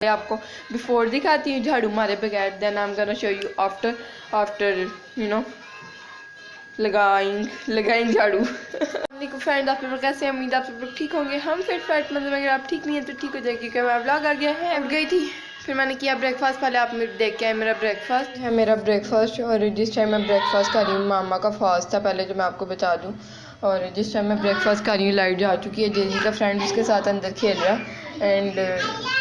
आपको बिफोर दिखाती हूँ झाड़ू मारे बगैर, then I am gonna show you after you know लगाएंगे झाड़ू। फ्रेंड आप लोग कैसे हैं? उम्मीद आप सब लोग ठीक होंगे। हम फिट फैट मतलब अगर आप ठीक नहीं है तो ठीक हो जाएगी, क्योंकि मैं व्लॉग आ गया है। उठ गई थी, फिर मैंने किया ब्रेकफास्ट। पहले आप मेरे देख के आए, मेरा ब्रेकफास्ट और जिस टाइम मैं ब्रेकफास्ट कर रही हूँ, मामा का फास्ट था पहले जो मैं आपको बता दूँ। और जिस टाइम मैं ब्रेकफास्ट कर रही हूँ लाइट जा चुकी है। जेजी का फ्रेंड उसके साथ अंदर खेल रहा है एंड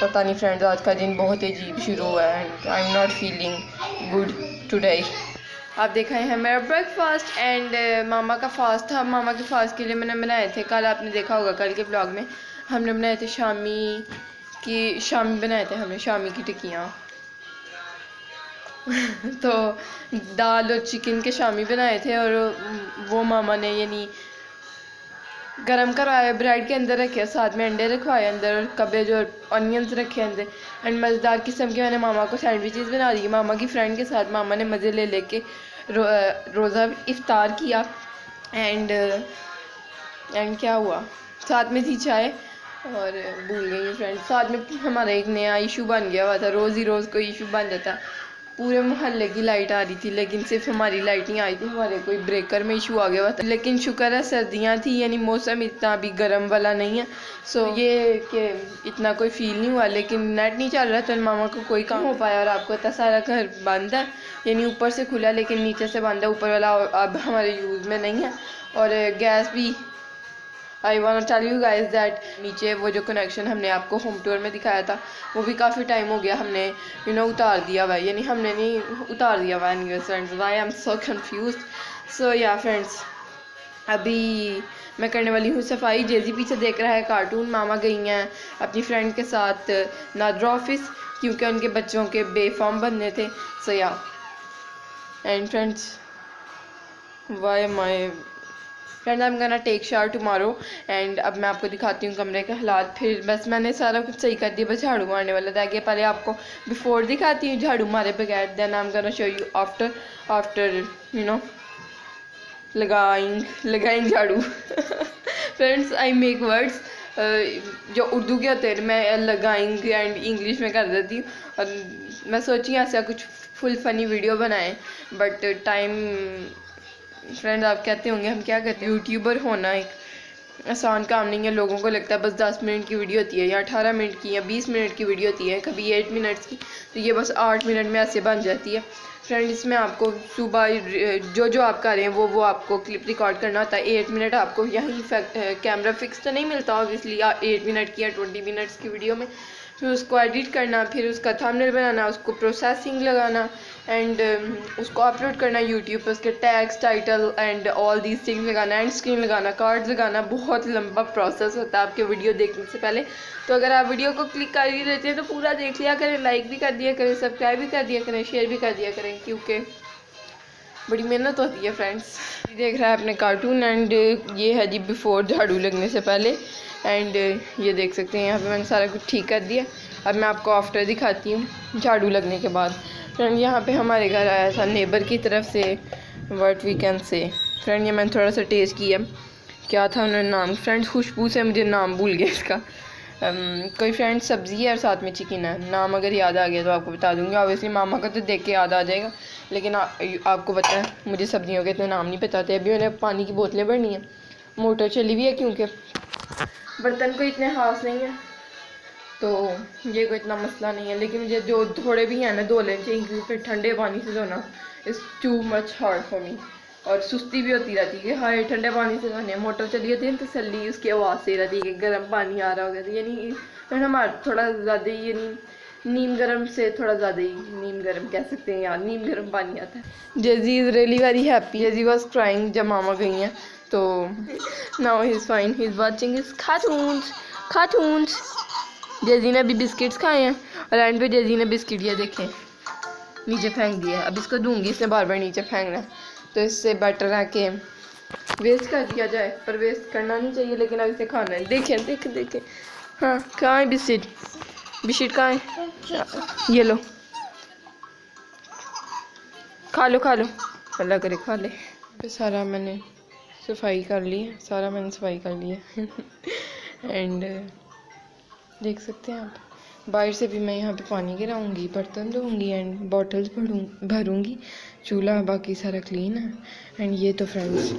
पता नहीं फ्रेंड्स आज का दिन बहुत अजीब शुरू हुआ है and I am not feeling good today. आप देख रहे हैं मेरा ब्रेकफास्ट एंड मामा का फास्ट था। मामा के फास्ट के लिए मैंने बनाए थे, कल आपने देखा होगा कल के ब्लॉग में हमने बनाए थे शामी बनाए थे हमने शामी की टिक्कियाँ। तो दाल और चिकन के शामी बनाए थे और वो मामा ने यानी गरम करवाया, ब्रेड के अंदर रखे, साथ में अंडे रखवाए अंदर और कबेज और ऑनियंस रखे अंदर एंड मज़ेदार किस्म के मैंने मामा को सैंडविचेस बना दी। मामा की फ्रेंड के साथ मामा ने मज़े ले लेके रोज़ा इफ्तार किया एंड क्या हुआ, साथ में थी चाय और भूल गई फ्रेंड। साथ में हमारा एक नया इशू बन गया हुआ था, रोज़ ही रोज़ कोई इशू बन जाता। पूरे मोहल्ले की लाइट आ रही थी लेकिन सिर्फ हमारी लाइट नहीं आई थी, हमारे कोई ब्रेकर में इशू आ गया हुआ था। लेकिन शुक्र है सर्दियाँ थी यानी मौसम इतना अभी गर्म वाला नहीं है, सो ये कि इतना कोई फील नहीं हुआ। लेकिन नेट नहीं चल रहा तो मामा को कोई काम हो पाया और आपको इतना सारा घर बंद है, यानी ऊपर से खुला लेकिन नीचे से बंद है, ऊपर वाला अब हमारे यूज़ में नहीं है। और गैस भी I want tell you guys that नीचे वो जो कनेक्शन हमने आपको होम टूर में दिखाया था वो भी काफ़ी टाइम हो गया हमने उतार दिया हुआ है, यानी हमने नहीं उतार दिया हुआ है friends. I am so confuse. So yeah friends अभी मैं करने वाली हूँ सफाई। जेजी पीछे देख रहा है कार्टून। मामा गई हैं अपनी फ्रेंड के साथ नादरा ऑफिस क्योंकि उनके बच्चों के बेफॉर्म बनने थे। So yeah and friends why my friend I am gonna take shower tomorrow and अब मैं आपको दिखाती हूँ कमरे के हालात। फिर बस मैंने सारा कुछ सही कर दिया, बस झाड़ू मारने वाला रह गया। पहले आपको बिफोर दिखाती हूँ झाड़ू मारे बगैर, then I am gonna show you after you know लगाएंगे झाड़ू। फ्रेंड्स आई मेक वर्ड्स जो उर्दू के होते हैं मैं लगाएंगे एंड इंग्लिश में कर देती हूँ और मैं सोची ऐसा कुछ फुल फनी वीडियो बनाएं बट टाइम फ्रेंड आप कहते होंगे हम क्या कहते हैं, यूट्यूबर होना एक आसान काम नहीं है। लोगों को लगता है बस 10 मिनट की वीडियो होती है या 18 मिनट की या 20 मिनट की वीडियो होती है, कभी 8 मिनट्स की, तो ये बस 8 मिनट में ऐसे बन जाती है। फ्रेंड इसमें आपको सुबह जो आप कर रहे हैं वो आपको क्लिप रिकॉर्ड करना होता है। 8 मिनट आपको यहीं कैमरा फिक्स तो नहीं मिलता ऑब्वियसली 8 मिनट की या 20 मिनट्स की वीडियो में, फिर उसको एडिट करना, फिर उसका थंबनेल बनाना, उसको प्रोसेसिंग लगाना एंड उसको अपलोड करना यूट्यूब पर, उसके tags title and all these things लगाना, एंड स्क्रीन लगाना, कार्ड्स लगाना, बहुत लंबा प्रोसेस होता है आपके वीडियो देखने से पहले। तो अगर आप वीडियो को क्लिक कर ही लेते हैं तो पूरा देख लिया करें, लाइक भी कर दिया करें, सब्सक्राइब भी कर दिया करें, शेयर भी कर दिया करें, क्योंकि बड़ी मेहनत होती है। फ्रेंड्स देख रहा है अपने कार्टून एंड ये है जी बिफोर झाड़ू लगने से पहले एंड ये देख सकते हैं यहाँ पे मैंने सारा कुछ ठीक कर दिया। अब मैं आपको आफ्टर दिखाती हूँ झाड़ू लगने के बाद। फ्रेंड यहाँ पे हमारे घर आया था नेबर की तरफ से what we can say. Friend ये मैंने थोड़ा सा टेस्ट किया, क्या था उन्होंने नाम, फ्रेंड खुशबू से मुझे नाम भूल गया इसका। कोई फ्रेंड सब्ज़ी है और साथ में चिकन है, नाम अगर याद आ गया तो आपको बता दूँगी। ऑब्वियसली मामा का तो देख के याद आ जाएगा लेकिन आपको पता है मुझे सब्जियों के इतने नाम नहीं पता थे। अभी मैंने पानी की बोतलें भरनी है, मोटर चली हुई है क्योंकि बर्तन को इतने खास नहीं है तो ये कोई इतना मसला नहीं है, लेकिन मुझे जो थोड़े भी हैं ना धो लेने चाहिए क्योंकि ठंडे पानी से धोना is too much hard for me और सुस्ती भी होती रहती है कि हाँ ठंडे पानी से धोने। मोटर चली होती है तो तसल्ली उसकी आवाज़ से रहती है कि गर्म पानी आ रहा होगा, तो यानी हमारा थोड़ा ज़्यादा ही यानी नीम गर्म से थोड़ा ज़्यादा ही नीम गर्म कह सकते हैं यार, नीम गर्म पानी आता है। Jeji is really very happy, Jeji was crying जब मामा गई हैं तो now he is fine, he is watching his cartoons. Jeji ने अभी बिस्किट्स खाए हैं और एंड पे जेजी ने बिस्किट ये देखें नीचे फेंक दिया। अब इसको दूंगी, इसने बार बार नीचे फेंकना है तो इससे बेटर है कि वेस्ट कर दिया जाए, पर वेस्ट करना नहीं चाहिए लेकिन अब इसे खाना है। देखें हाँ कहाँ है बिस्किट कहाँ है, ये लो खा लो अल्लाह करे खा ले। सारा मैंने सफाई कर ली है एंड देख सकते हैं आप बाहर से भी मैं यहाँ पे पानी गिराऊंगी, बर्तन धोऊंगी एंड बॉटल्स भरूंगी। चूल्हा बाकी सारा क्लीन है। एंड ये तो फ्रेंड्स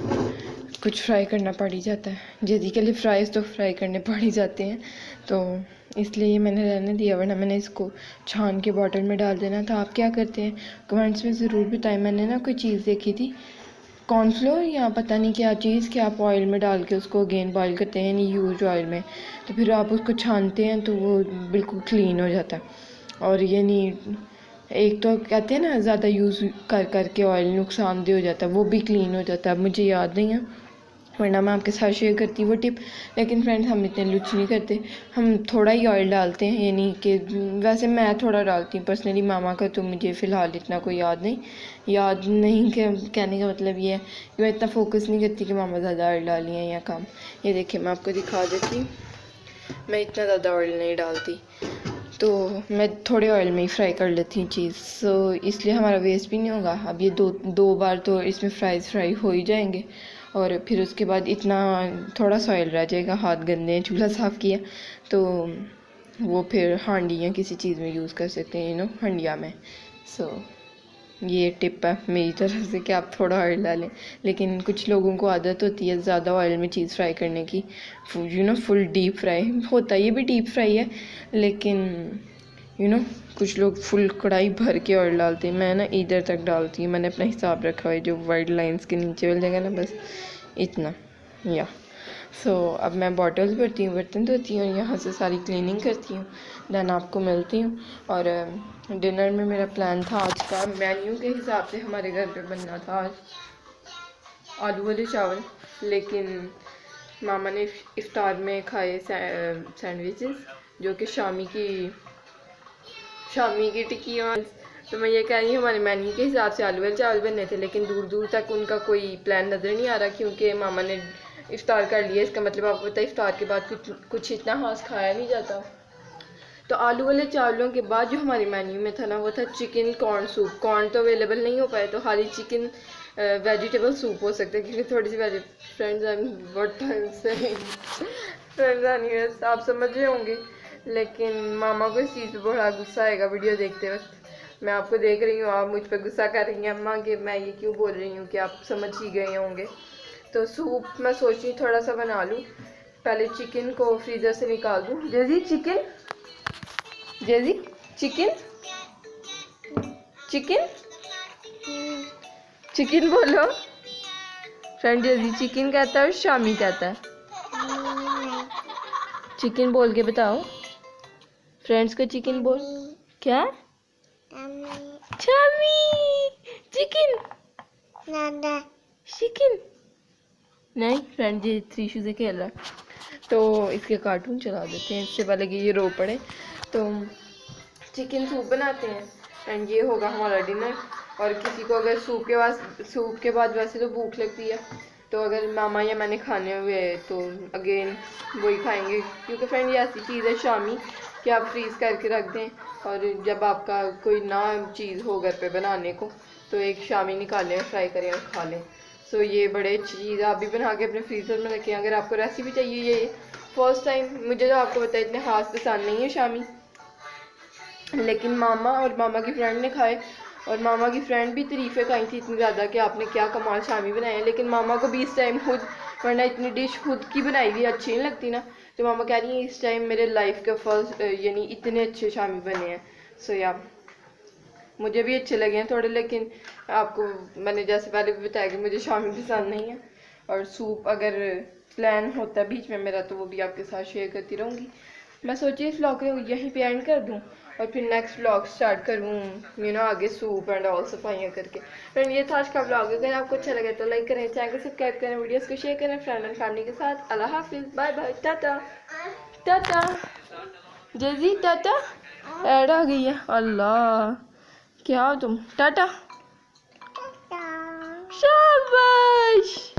कुछ फ्राई करना पड़ ही जाता है, जल्दी के लिए फ्राइज़ तो फ्राई करने पड़ ही जाते हैं, तो इसलिए मैंने रहने दिया, वरना मैंने इसको छान के बॉटल में डाल देना था। आप क्या करते हैं कमेंट्स में ज़रूर बताएं। मैंने ना कोई चीज़ देखी थी, कॉर्नफ्लोर या पता नहीं क्या चीज़ कि आप ऑयल में डाल के उसको अगेन बॉईल करते हैं, नहीं यूज ऑयल में, तो फिर आप उसको छानते हैं तो वो बिल्कुल क्लीन हो जाता है। और ये नहीं, एक तो कहते हैं ना ज़्यादा यूज़ कर करके ऑयल नुकसानदेह हो जाता है, वो भी क्लीन हो जाता है। मुझे याद नहीं है, वरना मैं आपके साथ शेयर करती वो टिप। लेकिन फ्रेंड्स हम इतने लुच नहीं करते, हम थोड़ा ही ऑयल डालते हैं, यानी कि वैसे मैं थोड़ा डालती हूँ पर्सनली, मामा का तो मुझे फ़िलहाल इतना कोई याद नहीं कि कहने का मतलब ये है कि मैं इतना फोकस नहीं करती कि मामा ज़्यादा ऑयल डाली है या कम। ये देखिए मैं आपको दिखा देती हूँ, मैं इतना ज़्यादा ऑयल नहीं डालती, तो मैं थोड़े ऑयल में ही फ्राई कर लेती हूँ चीज़, सो इसलिए हमारा वेस्ट भी नहीं होगा। अब ये दो बार तो इसमें फ्राई हो ही जाएंगे, और फिर उसके बाद इतना थोड़ा सा ऑयल रह जाएगा, हाथ गंदे हैं, चूल्हा साफ़ किया तो वो फिर हांडी या किसी चीज़ में यूज़ कर सकते हैं, हंडिया में। सो ये टिप है मेरी तरफ से कि आप थोड़ा ऑयल डालें। लेकिन कुछ लोगों को आदत होती है ज़्यादा ऑयल में चीज़ फ्राई करने की, फुल डीप फ्राई होता है, ये भी डीप फ्राई है, लेकिन कुछ लोग फुल कढ़ाई भर के ऑयल डालते हैं। मैं ना इधर तक डालती हूँ, मैंने अपना हिसाब रखा हुआ है, जो वाइट लाइंस के नीचे वाली जगह ना बस इतना या सो अब मैं बॉटल्स भरती हूँ, बर्तन धोती हूँ, यहाँ से सारी क्लीनिंग करती हूँ, देन आपको मिलती हूँ। और डिनर में मेरा प्लान था आज का, मेन्यू के हिसाब से हमारे घर पे बनना था आज आलू वाले चावल, लेकिन मामा ने इफ्तार में खाए सैंडविचेस, जो कि शामी की टिक्की। और तो मैं ये कह रही हूँ हमारे मेन्यू के हिसाब से आलू वाले चावल बनने थे, लेकिन दूर दूर तक उनका कोई प्लान नज़र नहीं आ रहा, क्योंकि मामा ने इफ्तार कर लिया। इसका मतलब आपको पता है इफ्तार के बाद कुछ इतना खास खाया नहीं जाता। तो आलू वाले चावलों के बाद जो हमारे मेन्यू में था ना, वो था चिकन कॉर्न सूप। कॉर्न तो अवेलेबल नहीं हो पाए, तो खाली चिकन वेजिटेबल सूप हो सकता है, क्योंकि थोड़ी सी फ्रेंड्स आप समझ रहे होंगे। लेकिन मामा को इस चीज़ पे बड़ा गुस्सा आएगा वीडियो देखते वक्त। मैं आपको देख रही हूँ, आप मुझ पर गुस्सा कर रही हैं अम्मा कि मैं ये क्यों बोल रही हूँ, कि आप समझ ही गए होंगे। तो सूप मैं सोच रही थोड़ा सा बना लूँ, पहले चिकन को फ्रीज़र से निकाल दूँ। जैसी चिकन बोलो फ्रेंड। जैसी चिकन कहता है और शामी कहता है चिकन, बोल के बताओ फ्रेंड्स को, चिकन बोल। क्या? शामी चिकन नहीं फ्रेंड, ये त्रिशु से खेल रहा है, तो इसके कार्टून चला देते हैं इससे पहले कि ये रो पड़े। तो चिकन सूप बनाते हैं एंड ये होगा हमारा डिनर। और किसी को अगर सूप के बाद वैसे तो भूख लगती है, तो अगर मामा या मैंने खाने हुए तो अगेन वही खाएंगे, क्योंकि फ्रेंड ये ऐसी चीज़ है शामी कि आप फ्रीज़ करके रख दें, और जब आपका कोई ना चीज़ हो घर पे बनाने को, तो एक शामी निकालें, फ्राई करें और खा लें। सो ये बड़े अच्छी चीज़ आप भी बना के अपने फ्रीज़र में रखें। अगर आपको रेसिपी चाहिए, ये फर्स्ट टाइम मुझे तो आपको पता है इतने खास पसंद नहीं है शामी, लेकिन मामा और मामा की फ्रेंड ने खाए, और मामा की फ्रेंड भी तारीफ़ें कही थी इतनी ज़्यादा कि आपने क्या कमाल शामी बनाए हैं। लेकिन मामा को भी इस टाइम खुद, वरना इतनी डिश खुद की बनाई हुई अच्छी नहीं लगती ना, तो मामा कह रही है इस टाइम मेरे लाइफ का फर्स्ट, यानी इतने अच्छे शामी बने हैं। सो या मुझे भी अच्छे लगे हैं थोड़े, लेकिन आपको मैंने जैसे पहले भी बताया कि मुझे शामी पसंद नहीं है। और सूप अगर प्लान होता है बीच में मेरा, तो वो भी आपके साथ शेयर करती रहूँगी। मैं सोची इस व्लॉग को यहीं पे एंड कर दूँ, और फिर नेक्स्ट व्लॉग स्टार्ट करूँ आगे सूप एंड ऑल सफाइयाँ करके। फ्रेंड ये था आज का व्लॉग। अगर आपको अच्छा लगे तो लाइक करें, चैनल को सब्सक्राइब करें, वीडियोस को शेयर करें फ्रेंड एंड फैमिली के साथ। अल्लाह हाफिज़, bye bye, tata Jeji, tata. Ad आ गई है, अल्लाह क्या हो तुम, टाटा शाबाश।